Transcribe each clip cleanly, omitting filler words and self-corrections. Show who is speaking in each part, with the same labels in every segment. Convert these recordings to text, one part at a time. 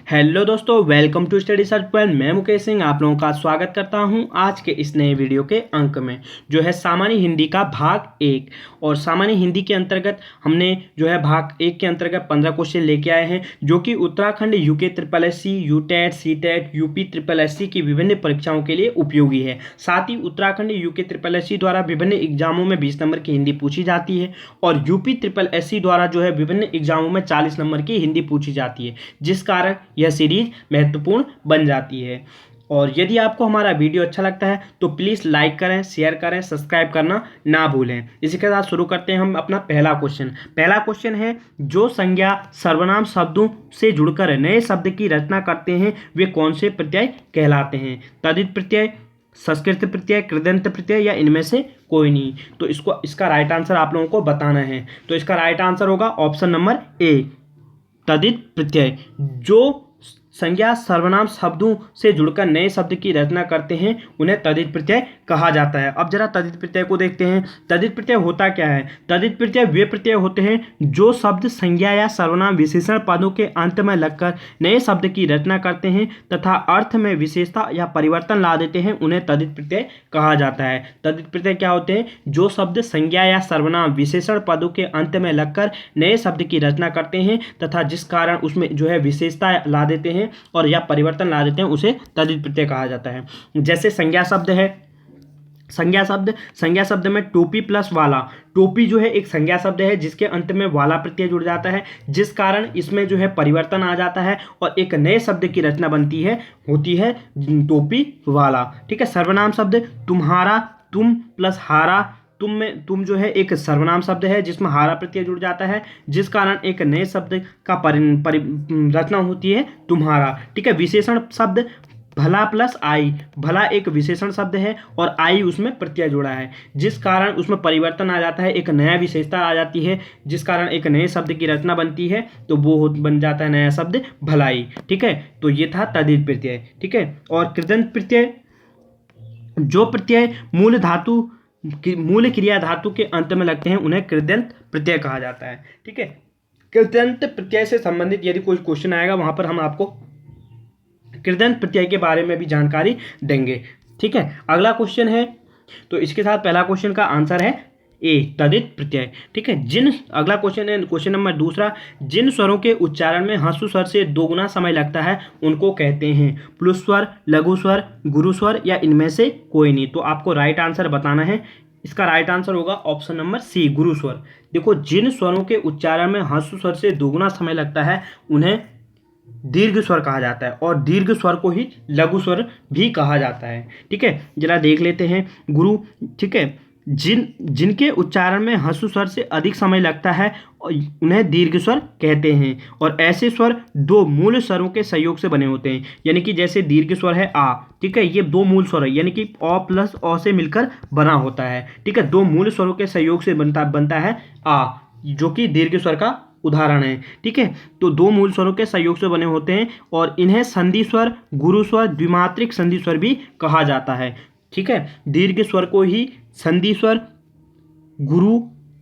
Speaker 1: Hello दोस्तों, welcome to study search point. मैं मुकेश सिंह आप लोगों का स्वागत करता हूं आज के इस नए वीडियो के अंक में, जो है सामान्य हिंदी का भाग 1। और सामान्य हिंदी के अंतर्गत हमने जो है भाग 1 के अंतर्गत 15 क्वेश्चन लेके आए हैं, जो कि Uttarakhand UK triple SC, UTET, CTET, UP triple SC की विभिन्न परीक्षाओं के लिए उपयोगी है। साथ ही उत्तराखंड यूके ट्रिपल एससी द्वारा विभिन्न एग्जामों में 20 नंबर की हिंदी पूछी जाती है, और यूपी ट्रिपल एससी द्वारा जो है विभिन्न एग्जामों में 40 नंबर की हिंदी पूछी जाती है, जिस कारण यह सीरीज महत्वपूर्ण बन जाती है। और यदि आपको हमारा वीडियो अच्छा लगता है तो प्लीज़ लाइक करें, शेयर करें, सब्सक्राइब करना ना भूलें। इसी के साथ शुरू करते हैं हम अपना पहला क्वेश्चन है, जो संज्ञा सर्वनाम शब्दों से जुड़कर नए शब्द की रचना करते हैं वे कौन से प्रत्यय कहलाते हैं? तद्धित प्रत्यय, संस्कृत प्रत्यय, कृदंत प्रत्यय या इनमें से कोई नहीं। तो इसका राइट आंसर आप लोगों को बताना है। तो इसका राइट आंसर होगा ऑप्शन नंबर ए, तद्धित प्रत्यय। जो संज्ञा सर्वनाम शब्दों से जुड़कर नए शब्द की रचना करते हैं उन्हें तद्धित प्रत्यय कहा जाता है। अब जरा तद्धित प्रत्यय को देखते हैं। तद्धित प्रत्यय होता क्या है? तद्धित प्रत्यय वे प्रत्यय होते हैं जो शब्द संज्ञा या सर्वनाम विशेषण पदों के अंत में लगकर नए शब्द की रचना करते हैं तथा अर्थ में विशेषता या परिवर्तन ला देते हैं, उन्हें तद्धित प्रत्यय कहा जाता है। तद्धित प्रत्यय क्या होते हैं? जो शब्द संज्ञा या सर्वनाम विशेषण पदों के अंत में लगकर नए शब्द की रचना करते हैं तथा जिस कारण उसमें जो है विशेषता ला देते हैं और या परिवर्तन ला देते हैं, उसे तद्धित प्रत्यय कहा जाता है। जैसे संज्ञा शब्द है, संज्ञा शब्द में टोपी प्लस वाला। टोपी जो है एक संज्ञा शब्द है जिसके अंत में वाला प्रत्यय जुड़ जाता है, जिस कारण इसमें जो है परिवर्तन आ जाता है और एक नए शब्द की रचना होती है टोपी वाला। ठीक है। सर्वनाम शब्द तुम्हारा, तुम प्लस हारा। तुम जो है एक सर्वनाम शब्द है जिसमें हारा प्रत्यय जुड़ जाता है, जिस कारण एक नए शब्द का रचना होती है तुम्हारा। ठीक है। विशेषण शब्द भला प्लस आई। भला एक विशेषण शब्द है और आई उसमें प्रत्यय जुड़ा है, जिस कारण उसमें परिवर्तन आ जाता है, एक नया विशेषता आ जाती है, जिस कारण एक नए शब्द की रचना बनती है, तो वो बन जाता है नया शब्द भलाई। ठीक है। तो ये था तद्धित प्रत्यय। ठीक है। और कृदंत प्रत्यय, जो प्रत्यय मूल क्रिया धातु के अंत में लगते हैं उन्हें कृदंत प्रत्यय कहा जाता है। ठीक है। कृदंत प्रत्यय से संबंधित यदि कोई क्वेश्चन आएगा वहां पर हम आपको कृदंत प्रत्यय के बारे में भी जानकारी देंगे। ठीक है। अगला क्वेश्चन है, तो इसके साथ पहला क्वेश्चन का आंसर है ए, तद्धित प्रत्यय। ठीक है। अगला क्वेश्चन है क्वेश्चन नंबर 2। जिन स्वरों के उच्चारण में ह्रस्व स्वर से दोगुना समय लगता है उनको कहते हैं प्लुस स्वर, लघु स्वर, गुरु स्वर या इनमें से कोई नहीं। तो आपको राइट आंसर बताना है। इसका राइट आंसर होगा ऑप्शन नंबर सी, गुरु स्वर। देखो, जिन स्वरों के उच्चारण में ह्रस्व स्वर से दोगुना समय लगता है उन्हें दीर्घ स्वर कहा जाता है, और दीर्घ स्वर को ही लघु स्वर भी कहा जाता है। ठीक है। जरा देख लेते हैं गुरु। ठीक है। जिनके उच्चारण में ह्रस्व स्वर से अधिक समय लगता है उन्हें दीर्घ स्वर कहते हैं, और ऐसे स्वर दो मूल स्वरों के सहयोग से बने होते हैं। यानी कि जैसे दीर्घ स्वर है आ, ठीक है, ये दो मूल स्वर है, यानी कि अ प्लस अ से मिलकर बना होता है। ठीक है। दो मूल स्वरों के सहयोग से बनता है आ, जो कि दीर्घ स्वर का उदाहरण है। ठीक है। तो दो मूल स्वरों के सहयोग से बने होते हैं और इन्हें संधि स्वर, गुरु स्वर, द्विमात्रिक संधि स्वर भी कहा जाता है। ठीक है। दीर्घ स्वर को ही संधि स्वर, गुरु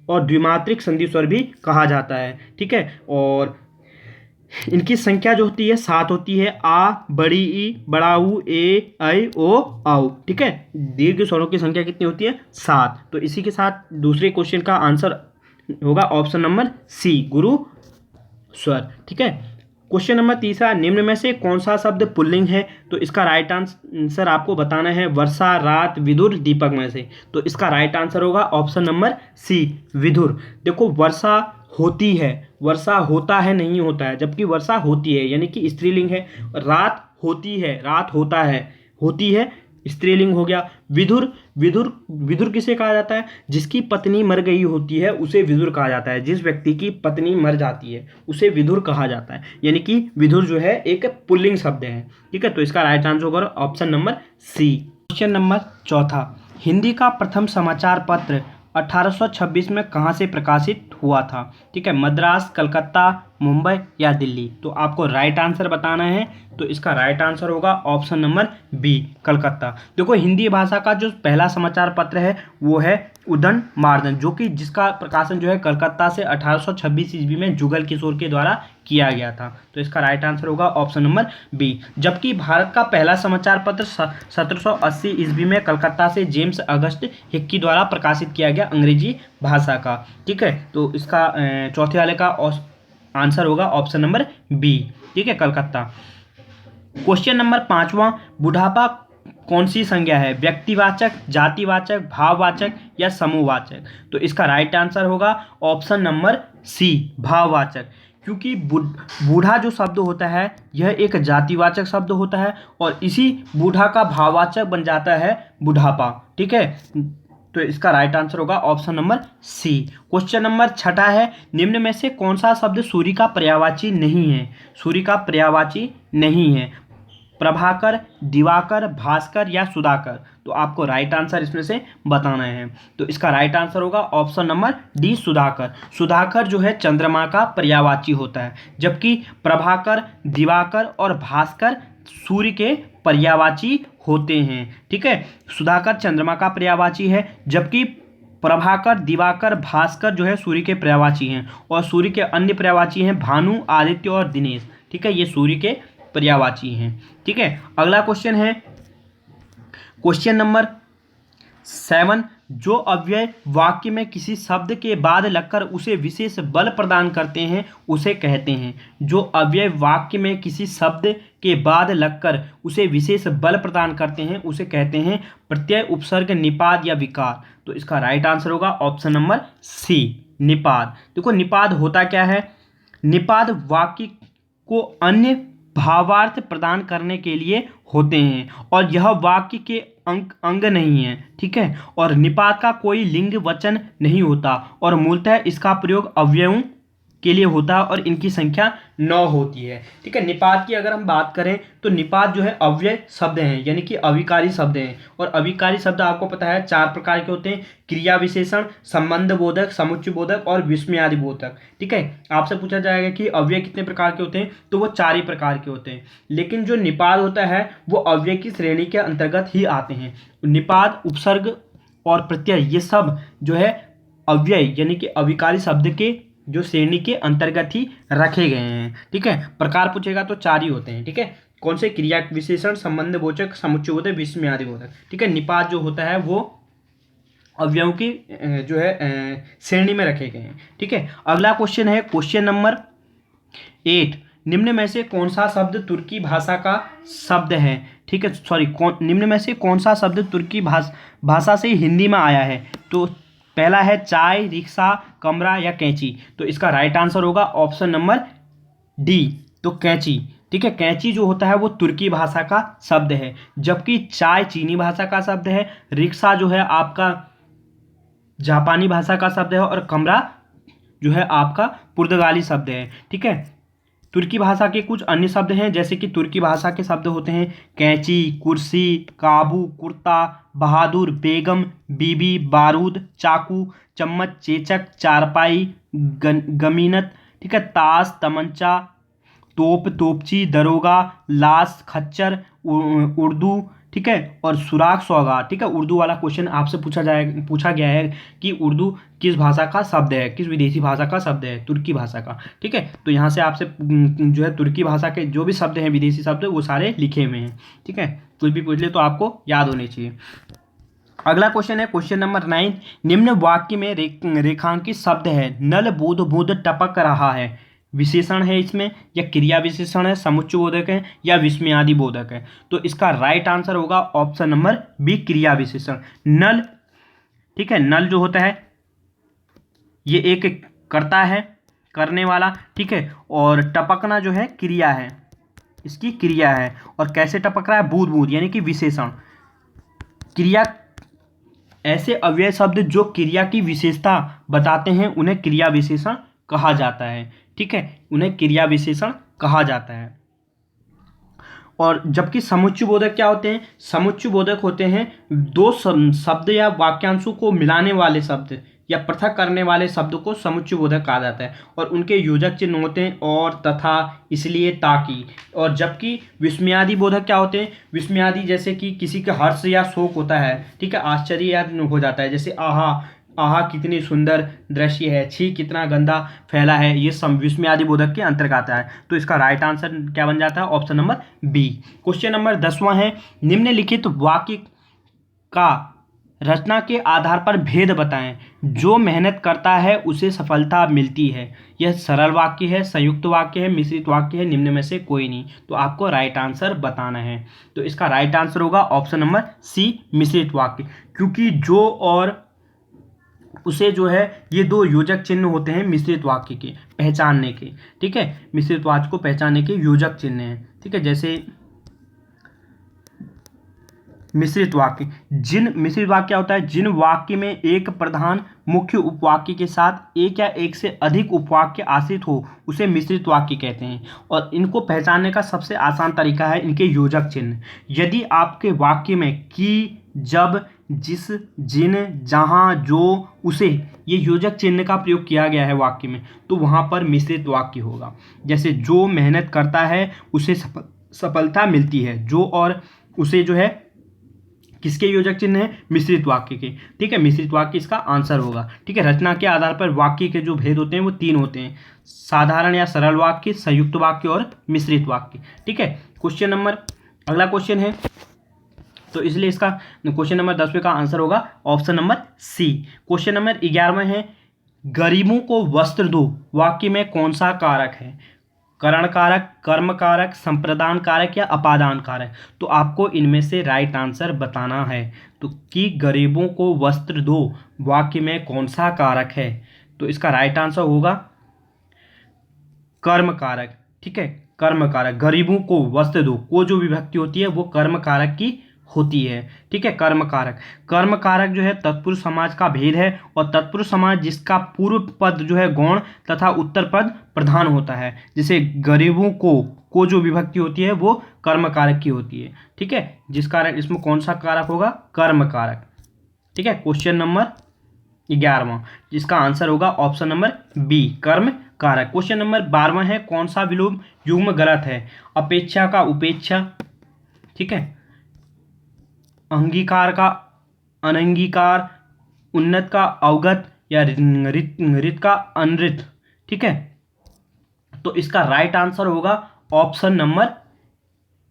Speaker 1: और द्विमात्रिक संधि स्वर भी कहा जाता है। ठीक है। और इनकी संख्या जो होती है 7 होती है। आ, बड़ी ई, बड़ा ऊ, ए, ऐ, ओ, औ। ठीक है। दीर्घ स्वरों की संख्या कितनी होती है? 7। तो इसी के साथ दूसरे क्वेश्चन का आंसर होगा ऑप्शन नंबर सी, गुरु स्वर। ठीक है। क्वेश्चन नंबर 3, निम्न में से कौन सा शब्द पुल्लिंग है? तो इसका राइट आंसर आपको बताना है वर्षा, रात, विदुर, दीपक में से। तो इसका राइट आंसर होगा ऑप्शन नंबर सी, विदुर। देखो, वर्षा होती है, वर्षा होता है नहीं होता है, जबकि वर्षा होती है यानी कि स्त्रीलिंग है। रात होती है, रात होता है, होती है स्त्रीलिंग हो गया। विदुर किसे कहा जाता है? जिसकी पत्नी मर गई होती है उसे विदुर कहा जाता है। जिस व्यक्ति की पत्नी मर जाती है उसे विदुर कहा जाता है, यानी कि विदुर जो है एक पुल्लिंग शब्द है। ठीक है। तो इसका राइट आंसर होगा option number C. Question number 4, Hindi का प्रथम समाचार पत्र 1826 में कहाँ से प्रकाशित हुआ था? ठीक है। मद्रास, कलकत्ता, मुंबई या दिल्ली? तो आपको राइट आंसर बताना है। तो इसका राइट आंसर होगा ऑप्शन नंबर बी, कलकत्ता। देखो, हिंदी भाषा का जो पहला समाचार पत्र है वो है उदन मार्दन, जो कि जिसका प्रकाशन जो है कलकत्ता से 1826 ईस्वी में जुगल किशोर के द्वारा किया गया था। तो इसका राइट आंसर होगा ऑप्शन नंबर बी। जबकि भारत का पहला समाचार पत्र 1780 ईस्वी में कलकत्ता से जेम्स अगस्त हिक्की द्वारा प्रकाशित किया गया अंग्रेजी भाषा का। ठीक है, तो इसका चौथे वाले का आंसर होगा ऑप्शन नंबर बी। ठीक है, कलकत्ता। क्वेश्चन नंबर 5वां, बुढ़ापा कौन सी संज्ञा है? व्यक्तिवाचक, जातिवाचक, भाववाचक या समूहवाचक? तो इसका राइट आंसर होगा ऑप्शन नंबर सी, भाववाचक। क्योंकि बूढ़ा जो शब्द होता है यह एक जातिवाचक शब्द होता है और इसी बूढ़ा का भाववाचक बन जाता है बुढ़ापा। ठीक है, तो इसका राइट आंसर होगा option number C. Question number 6 है, निम्न में से कौन सा शब्द सूर्य का पर्यायवाची नहीं है? सूर्य का पर्यायवाची नहीं है। प्रभाकर, दिवाकर, भास्कर या सुधाकर? तो आपको राइट आंसर इसमें से बताना है। तो इसका राइट आंसर होगा option number D, Sudhakar. Sudhakar जो है चंद्रमा का पर्यायवाची होता है, जबकि प्रभाकर, दिवाकर और भास्कर सूर्य के पर्यायवाची होते हैं। ठीक है, सुधाकर चंद्रमा का पर्यायवाची है, जबकि प्रभाकर, दिवाकर, भास्कर जो है सूर्य के पर्यायवाची हैं और सूर्य के अन्य पर्यायवाची हैं भानु, आदित्य और दिनेश। ठीक है, ये सूर्य के पर्यायवाची हैं। ठीक है, अगला क्वेश्चन है क्वेश्चन नंबर 7, जो अव्यय वाक्य में किसी शब्द के बाद लगकर उसे विशेष बल प्रदान करते हैं उसे कहते हैं। जो अव्यय वाक्य में किसी शब्द के बाद लगकर उसे विशेष बल प्रदान करते हैं उसे कहते हैं प्रत्यय, उपसर्ग, निपाद या विकार? तो इसका राइट आंसर होगा ऑप्शन नंबर सी, निपाद। देखो निपाद होता क्या है? निपाद वाक्य को अन्य भावार्थ प्रदान करने के लिए होते हैं और यह वाक्य के अंग नहीं है। ठीक है, और निपात का कोई लिंग वचन नहीं होता और मूलतः इसका प्रयोग अव्ययों के लिए होता है और इनकी संख्या 9 होती है। ठीक है, निपात की अगर हम बात करें तो निपात जो है अव्यय शब्द हैं, यानी कि अविकारी शब्द हैं। और अविकारी शब्द आपको पता है 4 प्रकार के होते हैं, क्रिया विशेषण, संबंध बोधक, समुच्चय बोधक और विस्मयादि बोधक। ठीक है, आपसे पूछा जाएगा कि अव्यय कितने प्रकार के होते हैं, तो वो 4 ही प्रकार के होते हैं। लेकिन जो निपात होता है वो अव्यय की श्रेणी के अंतर्गत ही आते हैं। निपात, उपसर्ग और प्रत्यय ये सब जो है अव्यय यानी कि अविकारी शब्द के जो श्रेणी के अंतर्गत ही रखे गए हैं। ठीक है, प्रकार पूछेगा तो 4 ही होते हैं। ठीक है, कौन से? क्रिया विशेषण, संबंध बोधक, समुच्चय बोधक, विस्मयादि बोधक। ठीक है, निपात जो होता है वो अव्ययों की जो है श्रेणी में रखे गए हैं। ठीक है, अगला क्वेश्चन है क्वेश्चन नंबर 8, निम्न में से कौन सा शब्द तुर्की भाषा का शब्द है? ठीक है, निम्न में से कौन सा शब्द तुर्की भाषा से हिंदी में आया है? तो पहला है चाय, रिक्शा, कमरा या कैंची? तो इसका राइट आंसर होगा ऑप्शन नंबर डी, तो कैंची। ठीक है, कैंची जो होता है वो तुर्की भाषा का शब्द है, जबकि चाय चीनी भाषा का शब्द है, रिक्शा जो है आपका जापानी भाषा का शब्द है और कमरा जो है आपका पुर्तगाली शब्द है। ठीक है, तुर्की भाषा के कुछ अन्य शब्द हैं, जैसे कि तुर्की भाषा के शब्द होते हैं कैंची, कुर्सी, काबू, कुर्ता, बहादुर, बेगम, बीबी, बारूद, चाकू, चम्मच, चेचक, चारपाई, गमीनत। ठीक है, ताश, तमंचा, तोप, तोपची, दरोगा, लाश, खच्चर, उर्दू। ठीक है, और सुराग, सौगात। ठीक है, उर्दू वाला क्वेश्चन आपसे पूछा गया है कि उर्दू किस भाषा का शब्द है, किस विदेशी भाषा का शब्द है? तुर्की भाषा का। ठीक है, तो यहाँ से आपसे जो है तुर्की भाषा के जो भी शब्द हैं, विदेशी शब्द, वो सारे लिखे हुए हैं। ठीक है, कुछ भी पूछ ले तो आपको याद होने चाहिए। अगला क्वेश्चन है क्वेश्चन नंबर 9, निम्न वाक्य में रेखांकित शब्द है नल, बूंद बूंद टपक रहा है, विशेषण है इसमें या क्रिया विशेषण है, समुच्चय बोधक है या विस्मयादि बोधक है? तो इसका राइट आंसर होगा ऑप्शन नंबर बी, क्रिया विशेषण, नल। ठीक है, नल जो होता है ये एक कर्ता है, करने वाला। ठीक है, और टपकना जो है क्रिया है, इसकी क्रिया है। और कैसे टपक रहा है? बूंद बूंद, यानी कि विशेषण। क्रिया, ऐसे अव्यय शब्द जो क्रिया की विशेषता बताते हैं उन्हें क्रिया विशेषण कहा जाता है। ठीक है, उन्हें क्रिया विशेषण कहा जाता है। और जबकि समुच्चय बोधक क्या होते हैं? समुच्चय बोधक होते हैं दो शब्द या वाक्यांशों को मिलाने वाले शब्द या पृथक करने वाले शब्द को समुच्चय बोधक कहा जाता है और उनके योजक चिन्ह होते हैं और, तथा, इसलिए, ताकि। और जबकि विस्मयादि बोधक क्या होते हैं? विस्मयादि जैसे कि किसी का हर्ष या शोक होता है। ठीक है, आश्चर्य हो जाता है, जैसे आहा, आहा कितनी सुंदर दृश्य है, छी कितना गंदा फैला है, ये विस्मयादिबोधक के अंतर्गत आता है। तो इसका राइट आंसर क्या बन जाता है? Option number B. Question number 10वां है, निम्नलिखित वाक्य का रचना के आधार पर भेद बताएं। जो मेहनत करता है उसे सफलता मिलती है। यह सरल वाक्य है, संयुक्त वाक्य है, मिश्रित वाक्य है, निम्न में से कोई नहीं। तो आपको राइट आंसर बताना है। तो इसका राइट आंसर होगा ऑप्शन नंबर सी, मिश्रित वाक्य। क्योंकि जो और उसे जो है ये दो योजक चिन्ह होते हैं मिश्रित वाक्य के पहचानने के। ठीक है, मिश्रित वाक्य को पहचानने के योजक चिन्ह हैं। ठीक है, जैसे मिश्रित वाक्य, जिन मिश्रित वाक्य क्या होता है? जिन वाक्य में एक प्रधान मुख्य उपवाक्य के साथ एक या एक से अधिक उपवाक्य आश्रित हो उसे मिश्रित वाक्य कहते हैं। और इनको पहचानने का सबसे आसान तरीका है इनके योजक चिन्ह। यदि आपके वाक्य में कि, जब, जिस, जिन, जहां, जो, उसे ये योजक चिन्ह का प्रयोग किया गया है वाक्य में, तो वहां पर मिश्रित वाक्य होगा। जैसे जो मेहनत करता है उसे सफलता मिलती है, जो और उसे जो है किसके योजक चिन्ह है? मिश्रित वाक्य के। ठीक है, मिश्रित वाक्य इसका आंसर होगा। ठीक है, रचना के आधार पर वाक्य के जो भेद होते हैं वो 3 होते हैं, साधारण या सरल वाक्य, संयुक्त वाक्य और मिश्रित वाक्य। ठीक है, क्वेश्चन नंबर, अगला क्वेश्चन है, तो इसलिए इसका क्वेश्चन नंबर 10वें का आंसर होगा option number C. Question number 11वां है, गरीबों को वस्त्र दो वाक्य में कौन सा कारक है? करण कारक, कर्म कारक, संप्रदान कारक या अपादान कारक? तो आपको इनमें से राइट आंसर बताना है। तो कि गरीबों को वस्त्र दो वाक्य में कौन सा कारक है? तो इसका राइट आंसर होगा कर्म कारक। ठीक है, कर्म कारक, गरीबों को वस्त्र दो को जो विभक्ति होती है वो कर्म कारक की होती है। ठीक है, कर्म कारक, कर्म कारक जो है तत्पुरुष समाज का भेद है, और तत्पुरुष समाज जिसका पूर्व पद जो है गौण तथा उत्तर पद प्रधान होता है। जैसे गरीबों को जो विभक्ति होती है वो कर्म कारक की होती है। ठीक है, जिस कारण इसमें कौन सा कारक होगा? कर्म कारक। ठीक है, क्वेश्चन नंबर 11वां, जिसका आंसर होगा ऑप्शन नंबर बी, कर्म कारक। क्वेश्चन नंबर 12वां है, कौन सा विलोम युग्म गलत है? अपेक्षा का उपेक्षा, ठीक है, अंगीकार का अनंगीकार, उन्नत का अवगत या रित का अनृत। ठीक है, तो इसका राइट आंसर होगा ऑप्शन नंबर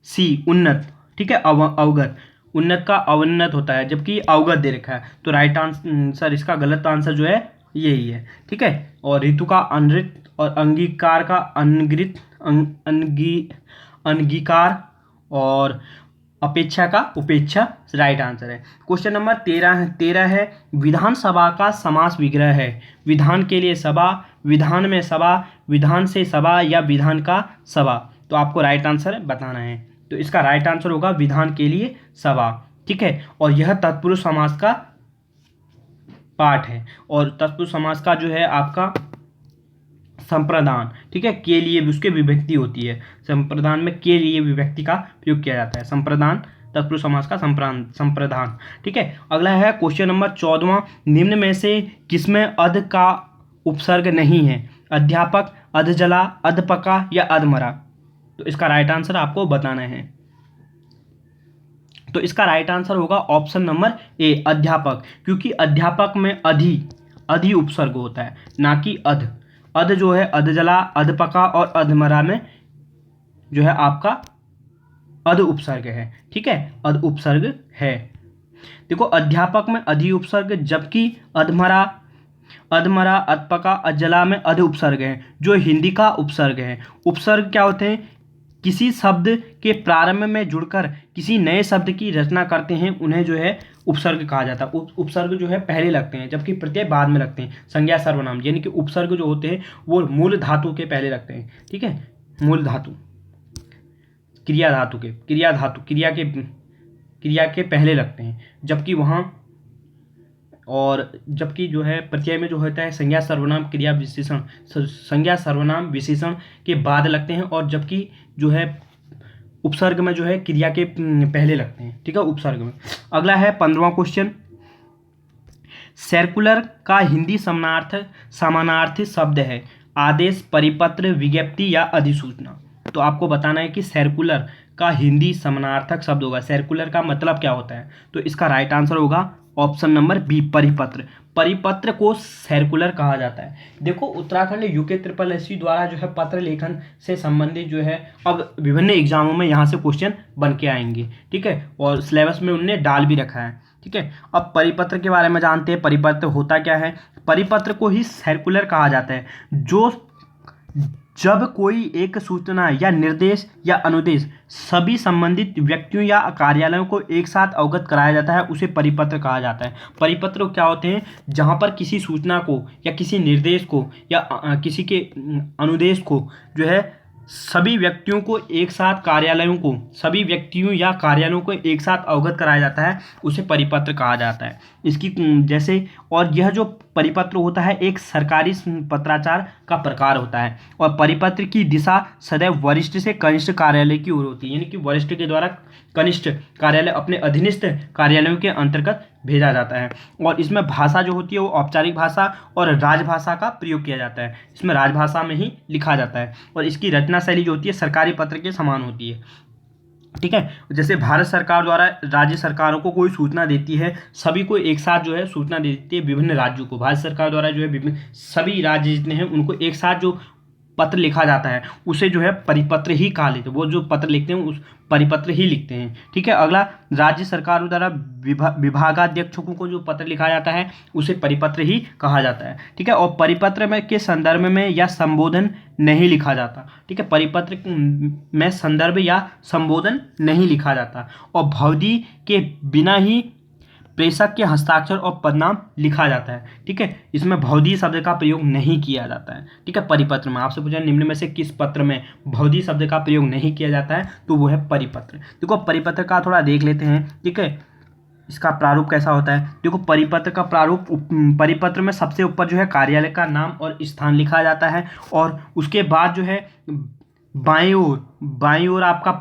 Speaker 1: सी, उन्नत। ठीक है, अवगत, उन्नत का अवन्नत होता है जबकि अवगत दे रखा है। तो राइट आंसर, इसका गलत आंसर जो है यही है। ठीक है, और ऋतु का अनृत और अंगीकार का अनगृत, अंगीकार और अपेक्षा का उपेक्षा राइट आंसर है। क्वेश्चन नंबर 13 है, विधानसभा का समास विग्रह है। विधान के लिए सभा, विधान में सभा, विधान से सभा या विधान का सभा? तो आपको राइट आंसर बताना है। तो इसका राइट आंसर होगा विधान के लिए सभा। ठीक है, और यह तत्पुरुष समास का पार्ट है, और तत्पुरुष समास का जो है आपका संप्रदान, ठीक है, के लिए भी उसके विभक्ति होती है। संप्रदान में के लिए विभक्ति का प्रयोग किया जाता है। संप्रदान तत्पुरुष समास का संप्रदान। ठीक है, अगला है क्वेश्चन नंबर 14वां, निम्न में से किसमें अध का उपसर्ग नहीं है? अध्यापक, अधजला, अधपका या अधमरा? तो इसका राइट आंसर आपको बताना है। तो इसका राइट आंसर होगा ऑप्शन नंबर ए, अध्यापक। क्योंकि अध्यापक में अधि उपसर्ग होता है, ना कि अध। अध जो है अधजला, अधपका और अधमरा में जो है आपका अध उपसर्ग है। ठीक है, अध उपसर्ग है। देखो, अध्यापक में अधि उपसर्ग, जबकि अधमरा, अधपका, अधजला में अध उपसर्ग है, जो हिंदी का उपसर्ग है। उपसर्ग क्या होते हैं? किसी शब्द के प्रारंभ में जुड़कर किसी नए शब्द की रचना करते हैं, उन्हें जो है उपसर्ग कहा जाता है। उपसर्ग जो है पहले लगते हैं जबकि प्रत्यय बाद में लगते हैं। संज्ञा सर्वनाम यानी कि उपसर्ग जो होते हैं वो मूल धातु के पहले लगते हैं। ठीक है, मूल धातु, क्रिया धातु के, क्रिया के पहले लगते हैं, जबकि वहाँ और जबकि जो है प्रत्यय में जो होता है संज्ञा सर्वनाम क्रिया विशेषण, संज्ञा सर्वनाम विशेषण के बाद लगते हैं, और जबकि जो है उपसर्ग में जो है क्रिया के पहले लगते हैं। ठीक है, उपसर्ग में। अगला है 15वां क्वेश्चन, सर्कुलर का हिंदी समानार्थी शब्द है? आदेश, परिपत्र, विज्ञप्ति या अधिसूचना? तो आपको बताना है कि सर्कुलर का हिंदी समानार्थक शब्द होगा। सर्कुलर का मतलब क्या होता है? तो इसका राइट आंसर होगा ऑप्शन नंबर बी परिपत्र। परिपत्र को सर्कुलर कहा जाता है। देखो उत्तराखंड UKSSC द्वारा जो है पत्र लेखन से संबंधित जो है अब विभिन्न एग्जामों में यहाँ से क्वेश्चन बन के आएंगे, ठीक है, और सिलेबस में उनने डाल भी रखा है, ठीक है। अब परिपत्र के बारे में जानते हैं, परिपत्र होता क्या है। परिपत्र को ही सर्कुलर कहा जाता है जो जब कोई एक सूचना या निर्देश या अनुदेश सभी संबंधित व्यक्तियों या कार्यालयों को एक साथ अवगत कराया जाता है उसे परिपत्र कहा जाता है। परिपत्र क्या होते हैं, जहां पर किसी सूचना को या किसी निर्देश को या किसी के अनुदेश को जो है सभी व्यक्तियों को एक साथ सभी व्यक्तियों या कार्यालयों को एक साथ अवगत कराया जाता है उसे परिपत्र कहा जाता है। इसकी जैसे, और यह जो परिपत्र होता है एक सरकारी पत्राचार का प्रकार होता है और परिपत्र की दिशा सदैव वरिष्ठ से कनिष्ठ कार्यालय की ओर होती है, यानी कि वरिष्ठ के द्वारा कनिष्ठ कार्यालय अपने अधीनस्थ कार्यालयों के अंतर्गत भेजा जाता है। और इसमें भाषा जो होती है वो औपचारिक भाषा और राजभाषा का प्रयोग किया जाता है। इसमें राजभाषा में ही लिखा जाता है और इसकी रचना शैली जो होती है सरकारी पत्र के समान होती है, ठीक है। जैसे भारत सरकार द्वारा राज्य सरकारों को कोई सूचना देती है, सभी को एक साथ जो है सूचना देती है, विभिन्न राज्यों को भारत सरकार द्वारा जो है विभिन्न सभी राज्य जितने हैं उनको एक साथ जो पत्र लिखा जाता है उसे जो है परिपत्र ही कहा लेते हैं। वो जो पत्र लिखते हैं उस परिपत्र ही लिखते हैं, ठीक है। अगला, राज्य सरकार द्वारा विभागाध्यक्षों को जो पत्र लिखा जाता है उसे परिपत्र ही कहा जाता है, ठीक है। और परिपत्र में के संदर्भ में या संबोधन नहीं लिखा जाता, ठीक है। परिपत्र में संदर्भ या संबोधन नहीं लिखा जाता और भवदी के बिना ही प्रेषक के हस्ताक्षर और पदनाम लिखा जाता है, ठीक है। इसमें भवदी शब्द का प्रयोग नहीं किया जाता है, ठीक है। परिपत्र में आपसे पूछा निम्न में से किस पत्र में भवदी शब्द का प्रयोग नहीं किया जाता है, तो वो है परिपत्र। देखो परिपत्र का थोड़ा देख लेते हैं, ठीक है। इसका प्रारूप कैसा होता है, देखो परिपत्र का प्रारूप, परिपत्र में सबसे ऊपर जो है कार्यालय का नाम और स्थान लिखा जाता है और उसके बाद जो है बाईं ओर आपका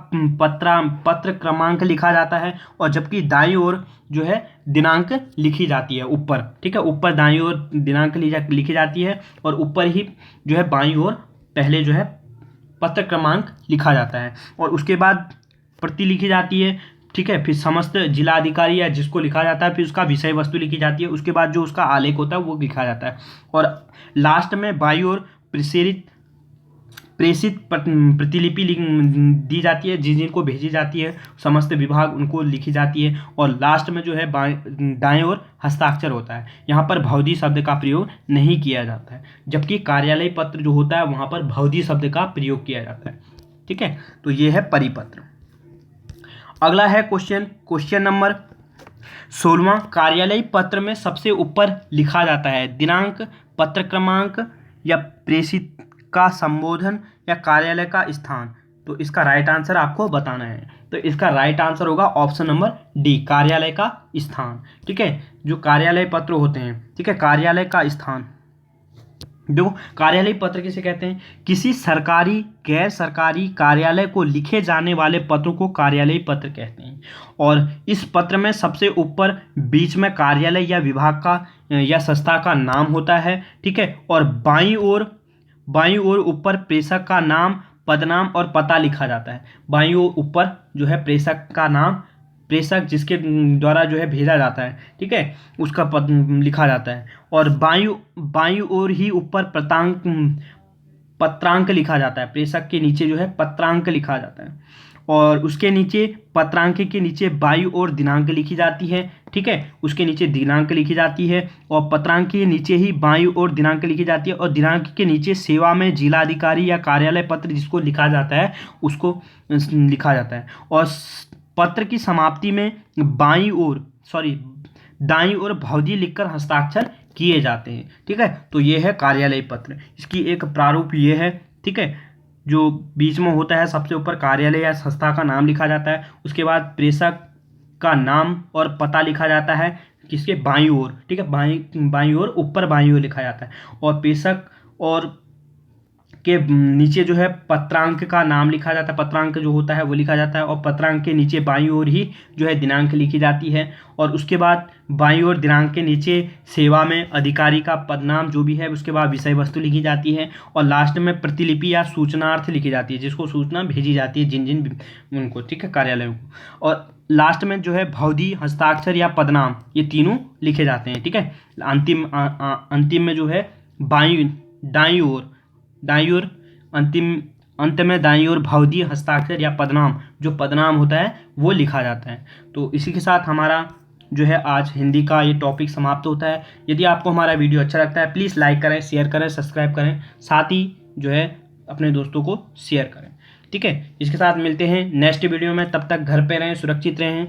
Speaker 1: पत्र क्रमांक लिखा जाता है और जबकि दाईं ओर जो है दिनांक लिखी जाती है ऊपर, ठीक है। ऊपर दाईं ओर दिनांक लिखी जाती है और ऊपर ही जो है बाईं ओर पहले जो है पत्र क्रमांक लिखा जाता है और उसके बाद प्रति लिखी जाती है, ठीक है। फिर समस्त जिलाधिकारी या जिसको लिखा जाता है फिर उसका विषय वस्तु लिखी जाती है, उसके बाद जो उसका आलेख होता है वो लिखा जाता है और लास्ट में बाईं ओर प्रेषित प्रतिलिपि दी जाती है, जिनको भेजी जाती है समस्त विभाग उनको लिखी जाती है और लास्ट में जो है दाएं ओर हस्ताक्षर होता है। यहाँ पर भवदी शब्द का प्रयोग नहीं किया जाता है, जबकि कार्यालय पत्र जो होता है वहाँ पर भवदी शब्द का प्रयोग किया जाता है, ठीक है। तो ये है परिपत्र। अगला है क्वेश्चन नंबर 16। कार्यालय पत्र में सबसे ऊपर लिखा जाता है दिनांक, पत्र क्रमांक या प्रेषित का संबोधन या कार्यालय का स्थान। तो इसका राइट आंसर आपको बताना है, तो इसका राइट आंसर होगा ऑप्शन नंबर डी, कार्यालय का स्थान, ठीक है। जो कार्यालय पत्र होते हैं, ठीक है, कार्यालय का स्थान। देखो कार्यालय पत्र किसे कहते हैं, किसी सरकारी गैर सरकारी कार्यालय को लिखे जाने वाले पत्र को कार्यालय पत्र कहते हैं और इस पत्र में सबसे ऊपर बीच में कार्यालय या विभाग का या संस्था का नाम होता है, ठीक है। और बाईं ओर ऊपर प्रेषक का नाम, पदनाम और पता लिखा जाता है। बाईं ओर ऊपर जो है प्रेषक का नाम, प्रेषक जिसके द्वारा जो है भेजा जाता है, ठीक है, उसका पद लिखा जाता है और बाईं ओर ही ऊपर पत्रांक लिखा जाता है। प्रेषक के नीचे जो है पत्रांक लिखा जाता है और उसके नीचे पत्रांक के नीचे बाईं ओर दिनांक लिखी जाती है, ठीक है। उसके नीचे दिनांक लिखी जाती है और पत्रांक के नीचे ही बाईं ओर दिनांक लिखी जाती है और दिनांक के नीचे सेवा में जिलाधिकारी या कार्यालय पत्र जिसको लिखा जाता है उसको लिखा जाता है और पत्र की समाप्ति में दाईं ओर भवदी लिखकर हस्ताक्षर किए जाते हैं, ठीक है। तो ये है कार्यालय पत्र, इसकी एक प्रारूप ये है, ठीक है। जो बीच में होता है सबसे ऊपर कार्यालय या संस्था का नाम लिखा जाता है, उसके बाद प्रेषक का नाम और पता लिखा जाता है किसके बाईं ओर, ठीक है, बाईं ओर ऊपर बाईं ओर लिखा जाता है और प्रेषक और के नीचे जो है पत्रांक का नाम लिखा जाता है, पत्रांक जो होता है वो लिखा जाता है, और पत्रांक के नीचे बाईं ओर ही जो है दिनांक लिखी जाती है। और उसके बाद बाईं ओर दिनांक के नीचे सेवा में अधिकारी का पदनाम जो भी है, उसके बाद विषय वस्तु लिखी जाती है, और लास्ट में प्रतिलिपि या सूचनार्थ लिखी जाती है, जिसको सूचना भेजी जाती है जिन जिन उनको, ठीक है, कार्यालयों को। और लास्ट में जो है भौदी, हस्ताक्षर या पदनाम, ये तीनों लिखे जाते हैं, ठीक है। अंतिम में जो है दाईं ओर अंत में दाईं ओर भौदी, हस्ताक्षर या पदनाम, जो पदनाम होता है वो लिखा जाता है। तो इसी के साथ हमारा जो है आज हिंदी का ये टॉपिक समाप्त होता है। यदि आपको हमारा वीडियो अच्छा लगता है प्लीज़ लाइक करें, शेयर करें, सब्सक्राइब करें, साथ ही जो है अपने दोस्तों को शेयर करें, ठीक है। इसके साथ मिलते हैं नेक्स्ट वीडियो में, तब तक घर पे रहें, सुरक्षित रहें,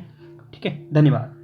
Speaker 1: ठीक है। धन्यवाद।